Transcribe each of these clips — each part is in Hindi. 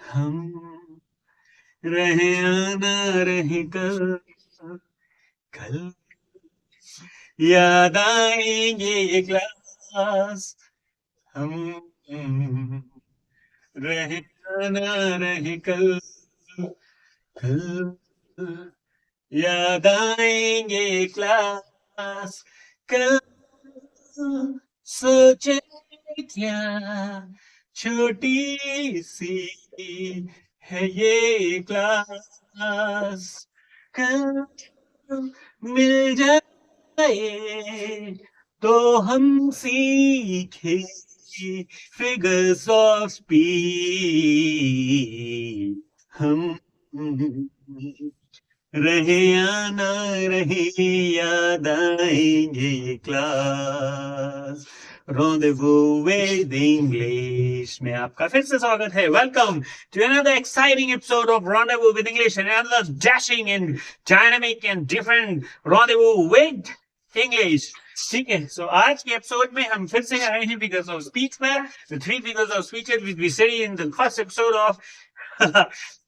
हम रहे आना रहे कल, कल याद आएंगे ये क्लास। हम रहे आना रहे कल, कल याद आएंगे क्लास। कल सोचे क्या छोटी सी है ये क्लास। कल मिल जाए तो हम सीखे फिगर्स ऑफ स्पीच। हम रहे या ना रहे याद आएंगे क्लास। रोंदेवू विद इंग्लिश में आपका फिर से स्वागत है। Welcome to another exciting episode of Rendezvous with English and another dashing and dynamic and different Rendezvous with English। ठीक है, सो आज के एपिसोड में हम फिर से आए हैं फिगर्स ऑफ स्पीच पर। The three figures of speech we study in the first episode of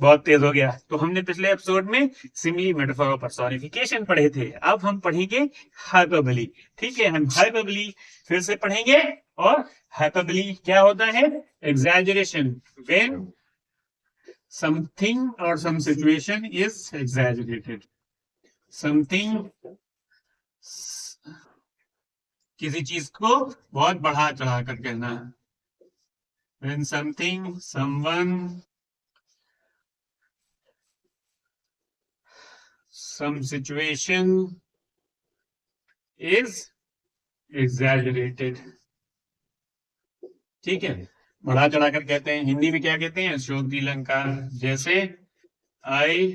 बहुत तेज हो गया। तो हमने पिछले एपिसोड में सिमिली, मेटाफर और पर्सोनिफिकेशन पढ़े थे। अब हम पढ़ेंगे हाइपरबोली। ठीक है, हम हाइपरबोली फिर से पढ़ेंगे। और हाइपरबोली क्या होता है? एग्जैजरेशन, व्हेन समथिंग और some situation is exaggerated. Something, किसी चीज को बहुत बढ़ा चढ़ा कर कहना। When something, someone, some situation is exaggerated। ठीक है, बढ़ा चढ़ाकर कहते हैं। हिंदी में क्या कहते हैं? अशोक अलंकार। जैसे I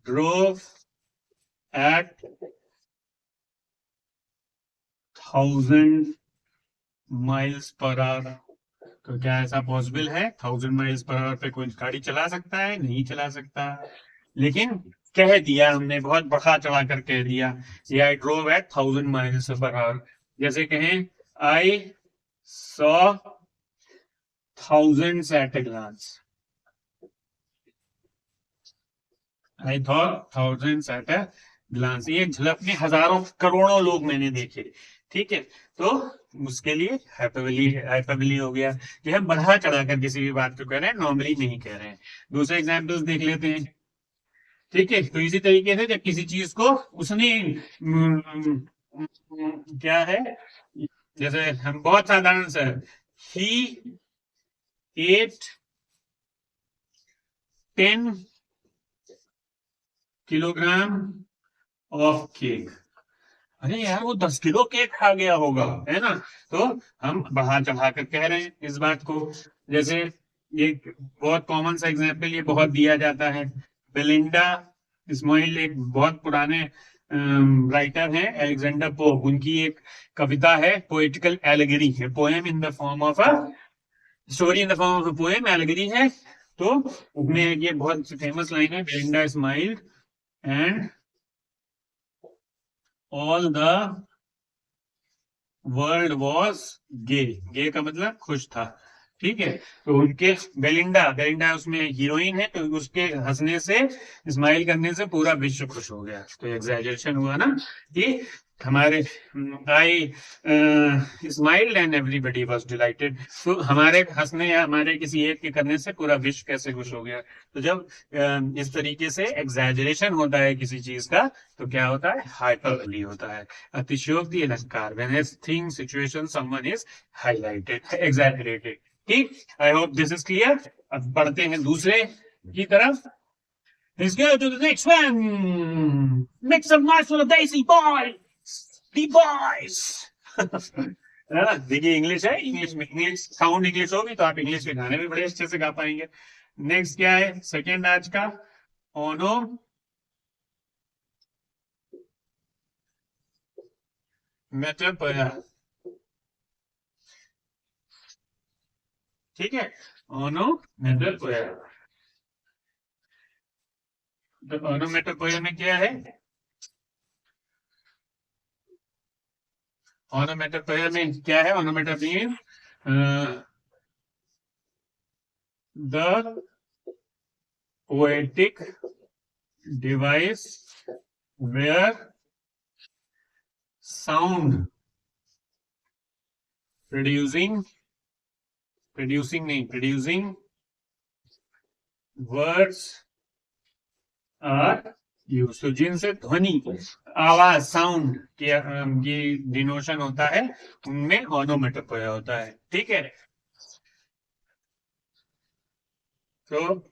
drove at 1000 miles per hour। तो क्या ऐसा पॉसिबल है? 1000 miles per hour पे कोई गाड़ी चला सकता है? नहीं चला सकता। लेकिन कह दिया हमने, बहुत बढ़ा चढ़ा कर कह दिया। ये I drove at 1000 miles per hour। जैसे कहें I saw thousands at a glance। I thought thousands at a glance। ये झलक में हजारों करोड़ों लोग मैंने देखे। ठीक है, तो उसके लिए हाइपरबोली, हाइपरबोली हो गया कि हम बढ़ा चढ़ाकर किसी भी बात को कह रहे हैं, नॉर्मली नहीं कह रहे हैं। दूसरे एग्जाम्पल्स देख लेते हैं। ठीक है, तो इसी तरीके से जब किसी चीज को उसने क्या है, जैसे हम बहुत साधारण सा, ही एट 10 किलोग्राम ऑफ केक। अरे यार, वो 10 किलो केक खा गया होगा, है ना? तो हम बढ़ा चढ़ा कर कह रहे हैं इस बात को। जैसे ये बहुत कॉमन सा एग्जाम्पल, ये बहुत दिया जाता है। बेलिंडा इस्माइल एक बहुत पुराने राइटर हैं, अलेक्जेंडर पोप। उनकी एक कविता है, पोएटिकल एलेगरी है, poem in the form of a story in the form of a poem, allegory है। तो उसमें ये बहुत फेमस लाइन है, Belinda smiled and all the world was gay. Gay का मतलब खुश था। ठीक है, तो उनके बेलिंडा, बेलिंडा उसमें हीरोइन है, तो उसके हंसने से, स्माइल करने से पूरा विश्व खुश हो गया। तो एग्जैजरेशन हुआ ना कि हमारे I smiled and everybody was delighted. तो हमारे हंसने या हमारे किसी एक के करने से पूरा विश्व कैसे खुश हो गया। तो जब इस तरीके से एग्जैजरेशन होता है किसी चीज का, तो क्या होता है? हाइपरबोली होता है, अतिशयोक्ति, अलंकार। When a thing, situation, someone is highlighted, exaggerated. ठीक, I hope this is clear. अब बढ़ते हैं दूसरे की तरफ। Let's go to the next one. Make some noise for the Daisy boys. The boys. है ना? देखिए, इंग्लिश है, इंग्लिश में इंग्लिश साउंड इंग्लिश होगी तो आप इंग्लिश के गाने भी बड़े अच्छे से गा पाएंगे। नेक्स्ट क्या है सेकेंड आज का? ओनो मेटोपोया। ठीक है, ओनो मेटोपोया। तो ओनो मेटोपोया में क्या है? ओनोमेटोपोया में क्या है? ओनोमेटोपोया the poetic device where sound producing words are use. तो जिनसे ध्वनि, आवाज, साउंड की डिनोशन होता है, उनमें ओनोमेटोपोइया होता है। ठीक है, तो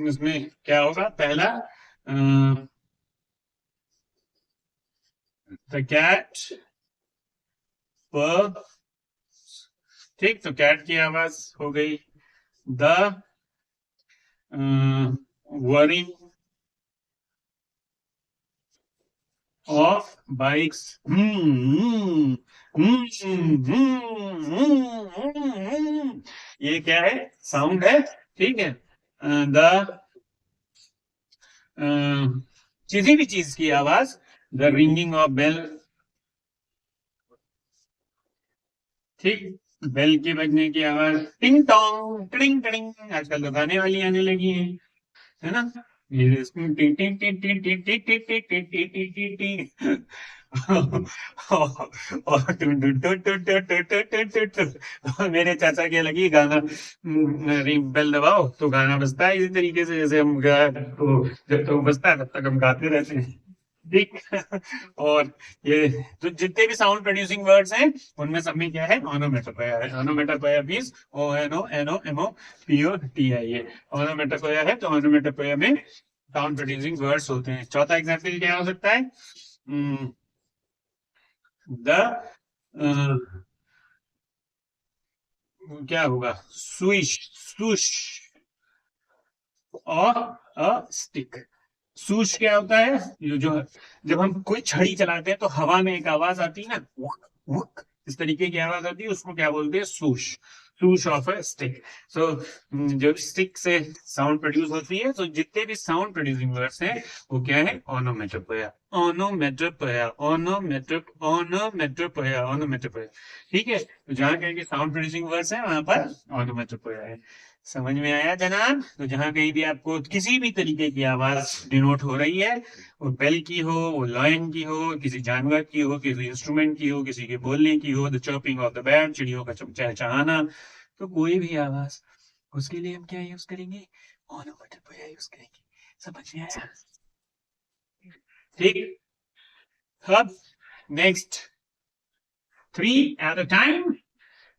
इसमें क्या होगा? पहला, द कैट पर, ठीक, तो कैट की आवाज हो गई। द वरिंग ऑफ बाइक्स, ये क्या है? साउंड है। ठीक है, द किसी भी चीज की आवाज, द रिंगिंग ऑफ बेल, ठीक, बेल के बजने की आवाज, टिंग टोंग टिंग टिंग, आजकल तो गाने वाली आने लगी है ना? ये इसमें टिंग टिंग टिंग टिंग टिंग टिंग टिंग टिंग टिंग टिंग टिंग टिंग टिंग और मेरे चाचा के लगी गाना, रिंग बेल दबाओ तो गाना बजता है इसी तरीके से, जैसे हम तो जब तक वो बजता है तब तक हम गाते रहते हैं। ठीक और ये तो जितने भी साउंड प्रोड्यूसिंग वर्ड्स हैं, उनमें सब में क्या है? ओनोमेटोपोइया है। ओनोमेटोपोइया मींस ONOMOPOTI है। ओनोमेटोपोइया है तो ओनोमेटोपोइया में साउंड प्रोड्यूसिंग वर्ड्स होते हैं। चौथा एग्जाम्पल क्या हो सकता है? द क्या होगा? स्विश, स्विश और अ स्टिक। सूश क्या होता है? ये जो, जब हम कोई छड़ी चलाते हैं तो हवा में एक आवाज आती है ना, वक वक, इस तरीके की आवाज आती है, उसको क्या बोलते हैं? सूश, सूश ऑफ अ स्टिक। सो जो स्टिक से साउंड प्रोड्यूस होती है, तो जितने भी साउंड प्रोड्यूसिंग वर्ड्स हैं वो क्या है? ओनोमेटोपोइया, ओनोमेटोपोइया, ओनोमेटोपोइया, ओनोमेटोपोइया। ठीक है, तो जहां कहीं साउंड प्रोड्यूसिंग वर्ड्स हैं वहां पर ओनोमेटोपोइया है। समझ में आया जनाब? तो जहां कहीं भी आपको किसी भी तरीके की आवाज डिनोट हो रही है, वो बेल की हो, वो लायन की हो, किसी जानवर की हो, किसी इंस्ट्रूमेंट की हो, किसी के बोलने की हो, the chopping of the bat, चिड़ियों का चहचहाना, तो कोई भी आवाज, उसके लिए हम क्या यूज करेंगे? ओनोमेटोपोइया यूज करेंगे। समझ में आया? ठीक, अब नेक्स्ट, 3 एट अ टाइम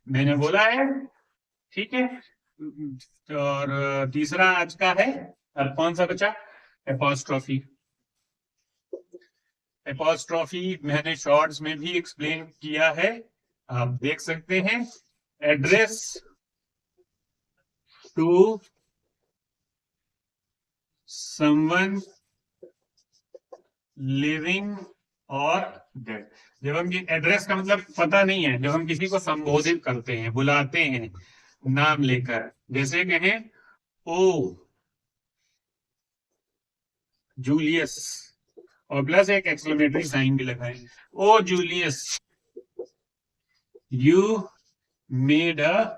मैंने बोला है। ठीक है, और तीसरा आज का है, अब कौन सा बचा? एपॉस्ट्रॉफी। एपॉस्ट्रॉफी मैंने शॉर्ट्स में भी एक्सप्लेन किया है, आप देख सकते हैं। एड्रेस टू समवन लिविंग और डेड। जब हम ये एड्रेस का मतलब पता नहीं है, जब हम किसी को संबोधित करते हैं, बुलाते हैं नाम लेकर, जैसे कहें ओ जूलियस, और प्लस एक एक्सक्लेमेटरी साइन भी लगाएं, O Julius you made a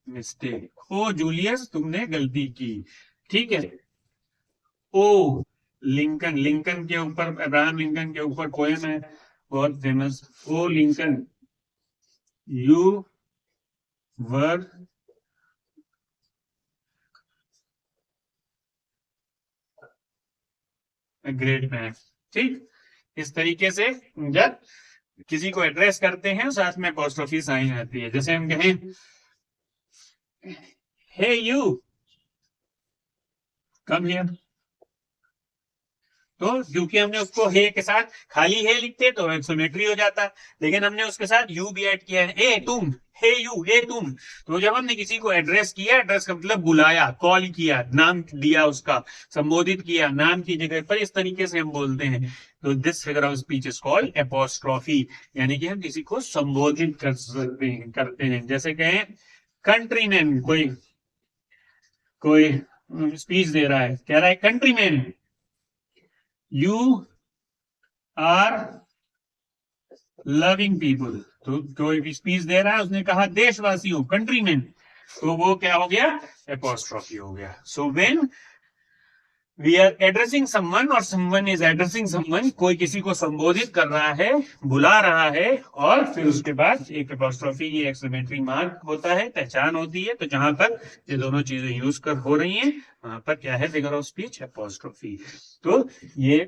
mistake, O Julius तुमने गलती की। ठीक है, ओ लिंकन, लिंकन के ऊपर, अब्राहम लिंकन के ऊपर पोएम है बहुत famous, O Lincoln you were a great man. ठीक, इस तरीके से जब किसी को एड्रेस करते हैं साथ में अपोस्ट्रोफी साइन आती है। जैसे हम कहें हे यू कम हियर, तो क्योंकि हमने उसको हे के साथ खाली हे लिखते तो एक्सक्लेमेटरी हो जाता, लेकिन हमने उसके साथ यू भी ऐड किया है, ए तुम, हे यू, हे तुम। तो जब हमने किसी को एड्रेस किया, एड्रेस का मतलब बुलाया, कॉल किया, नाम दिया, उसका संबोधित किया नाम की जगह पर, इस तरीके से हम बोलते हैं। तो this figure of speech is called apostrophe, यानी कि हम किसी को संबोधित कर सकते हैं, करते हैं। जैसे कहें कंट्रीमैन, कोई कोई स्पीच दे रहा है, कह रहा है countryman you are loving people, तो कोई भी स्पीच दे रहा है, उसने कहा देशवासियों, कंट्रीमैन, तो वो क्या हो गया, एपोस्ट्रोफी हो गया. So when we are addressing someone और समवन इज एड्रेसिंग समवन, कोई किसी को संबोधित कर रहा है, बुला रहा है, और फिर उसके बाद एक एपोस्ट्रोफी, ये एक्सक्लेमेटरी मार्क होता है, पहचान होती है. तो जहां पर ये दोनों चीजें यूज कर हो रही हैं, वहां पर क्या है, फिगर ऑफ स्पीच, एपोस्ट्रोफी. तो ये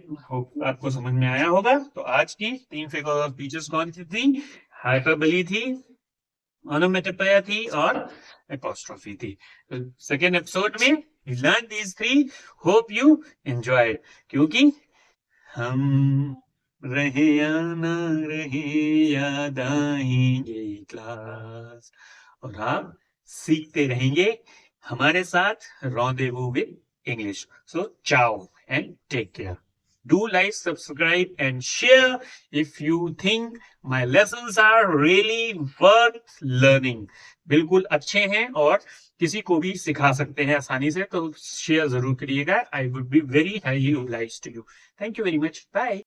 आपको समझ में आया होगा. तो आज की 3 फिगर ऑफ स्पीचेस कौन सी थी? हाइपरबली थी, ओनोमेटोपोइया थी, और एपोस्ट्रोफी थी. सेकेंड एपिसोड में we learned these 3. Hope you enjoyed. क्योंकि हम रहे या ना रहे, याद आएंगे क्लास, और आप सीखते रहेंगे हमारे साथ. Rendezvous with English. So ciao and take care. Do like, subscribe and share if you think my lessons are really worth learning. बिल्कुल अच्छे हैं और किसी को भी सिखा सकते हैं आसानी से, तो शेयर जरूर करिएगा. I would be very highly obliged to you. Thank you very much. Bye.